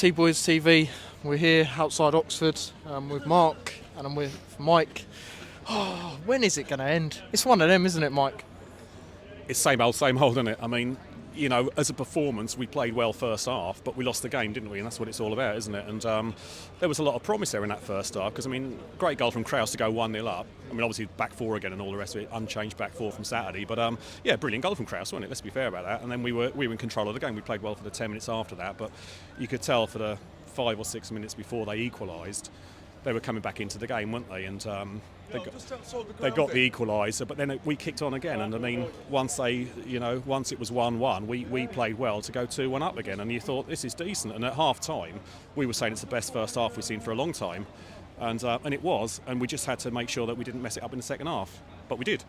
T-Boys TV. We're here outside Oxford with Mark and I'm with Mike. Oh, when is it going to end? It's one of them, isn't it, Mike? It's same old, isn't it? I mean, you know, as a performance, we played well first half, but we lost the game, didn't we? And that's what it's all about, isn't it? And there was a lot of promise there in that first half because, I mean, great goal from Kraus to go 1-0 up. I mean, obviously back four again and all the rest of it, unchanged back four from Saturday. But, yeah, brilliant goal from Kraus, wasn't it? Let's be fair about that. And then we were in control of the game. We played well for the 10 minutes after that, but you could tell for the 5 or 6 minutes before they equalised, they were coming back into the game, weren't they? And they got the equaliser, but then we kicked on again. And I mean, once it was 1-1, we played well to go 2-1 up again. And you thought this is decent. And at half time, we were saying it's the best first half we've seen for a long time, and it was. And we just had to make sure that we didn't mess it up in the second half, but we did.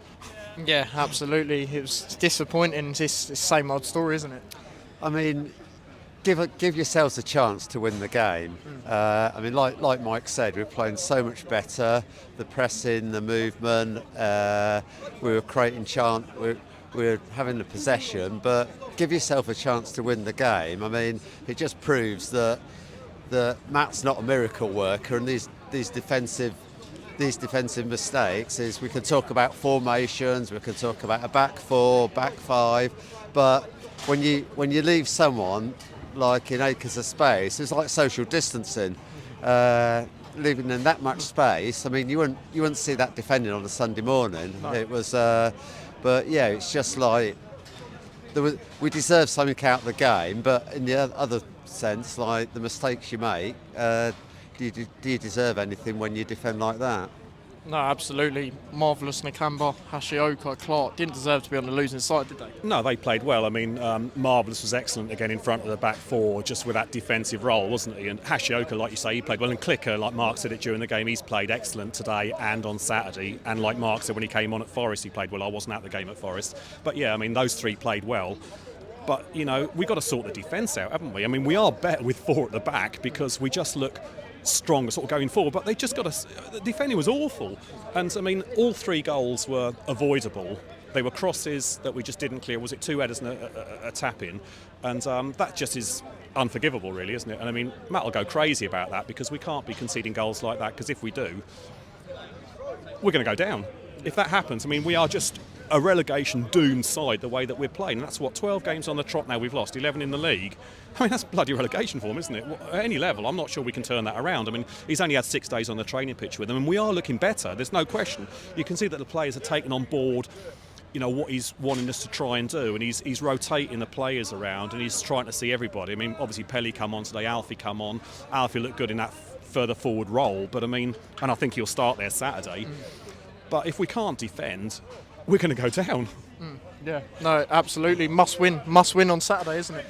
Yeah, absolutely. It was disappointing. It's the same old story, isn't it? I mean, give yourselves a chance to win the game. I mean, like Mike said, we're playing so much better. The pressing, the movement, we were creating chance. We're having the possession, but give yourself a chance to win the game. I mean, it just proves that Matt's not a miracle worker, and these defensive mistakes is we can talk about formations, we can talk about a back four, back five, but when you leave someone like in acres of space, it's like social distancing. Leaving in that much space, I mean, you wouldn't see that defending on a Sunday morning. No. It was, but yeah, it's just like we deserve something out of the game, but in the other sense, like the mistakes you make, do you deserve anything when you defend like that? No, absolutely. Marvellous Nakamba, Hashioka, Clark didn't deserve to be on the losing side, did they? No, they played well. I mean, Marvellous was excellent again in front of the back four, just with that defensive role, wasn't he? And Hashioka, like you say, he played well. And Clicker, like Mark said it during the game, he's played excellent today and on Saturday. And like Mark said when he came on at Forest, he played well. I wasn't at the game at Forest. But yeah, I mean, those three played well. But, you know, we've got to sort the defence out, haven't we? I mean, we are better with four at the back because we just look stronger sort of going forward, but they just got the defending was awful. And I mean, all three goals were avoidable. They were crosses that we just didn't clear. Was it two headers and a tap in? And that just is unforgivable, really, isn't it? And I mean, Matt will go crazy about that because we can't be conceding goals like that, because if we do, we're going to go down. If that happens, I mean, we are just a relegation doomed side the way that we're playing. And that's what, 12 games on the trot now we've lost, 11 in the league. I mean, that's bloody relegation form, isn't it? At any level, I'm not sure we can turn that around. I mean, he's only had 6 days on the training pitch with them, and we are looking better. There's no question. You can see that the players are taking on board, you know, what he's wanting us to try and do, and he's rotating the players around, and he's trying to see everybody. I mean, obviously Pelly come on today, Alfie come on. Alfie looked good in that further forward role, but I mean, and I think he'll start there Saturday. But if we can't defend, we're going to go down. Yeah, no, absolutely. Must win on Saturday, isn't it?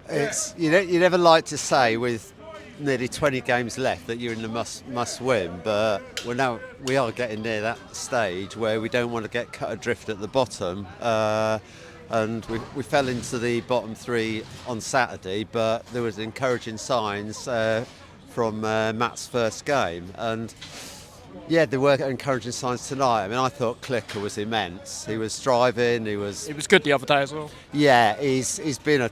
It's you never like to say with nearly 20 games left that you're in the must win, but we are getting near that stage where we don't want to get cut adrift at the bottom. And we fell into the bottom three on Saturday, but there was encouraging signs from Matt's first game, and yeah, there were encouraging signs tonight. I mean, I thought Clicker was immense. He was striving. He was good the other day as well. Yeah, he's been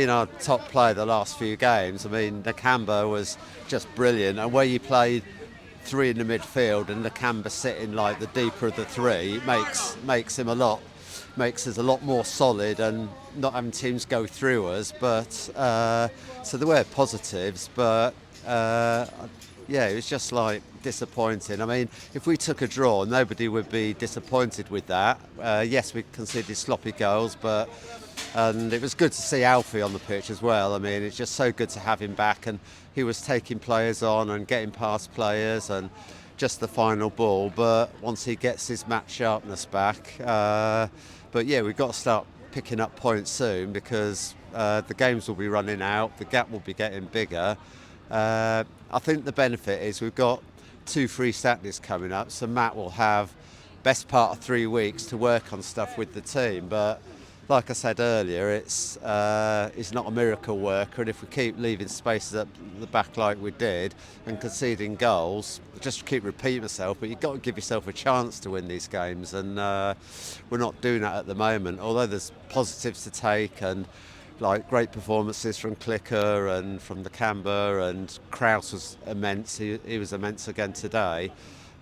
our top player the last few games. I mean, Nakamba was just brilliant, and where you played three in the midfield and Nakamba sitting like the deeper of the three makes us a lot more solid and not having teams go through us. But so there were positives, but yeah, it was just like disappointing. I mean, if we took a draw, nobody would be disappointed with that. Yes, we conceded sloppy goals, and it was good to see Alfie on the pitch as well. I mean, it's just so good to have him back, and he was taking players on and getting past players and just the final ball. But once he gets his match sharpness back, but yeah, we've got to start picking up points soon because the games will be running out, the gap will be getting bigger. I think the benefit is we've got 2 free Saturdays coming up, so Matt will have best part of 3 weeks to work on stuff with the team. But like I said earlier, it's not a miracle worker, and if we keep leaving spaces at the back like we did and conceding goals, just keep repeating myself, but you've got to give yourself a chance to win these games, and we're not doing that at the moment. Although there's positives to take, and like great performances from Clicker and from the Camber, and Kraus was immense. He was immense again today.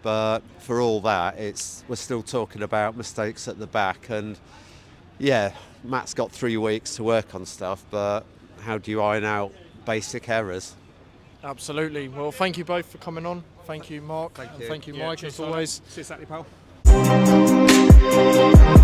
But for all that, we're still talking about mistakes at the back. And yeah, Matt's got 3 weeks to work on stuff, but how do you iron out basic errors? Absolutely. Well, thank you both for coming on. Thank you, Mark. Thank and you. thank you, Yeah, Mike, cheers, as always. Simon. See you Saturday, pal.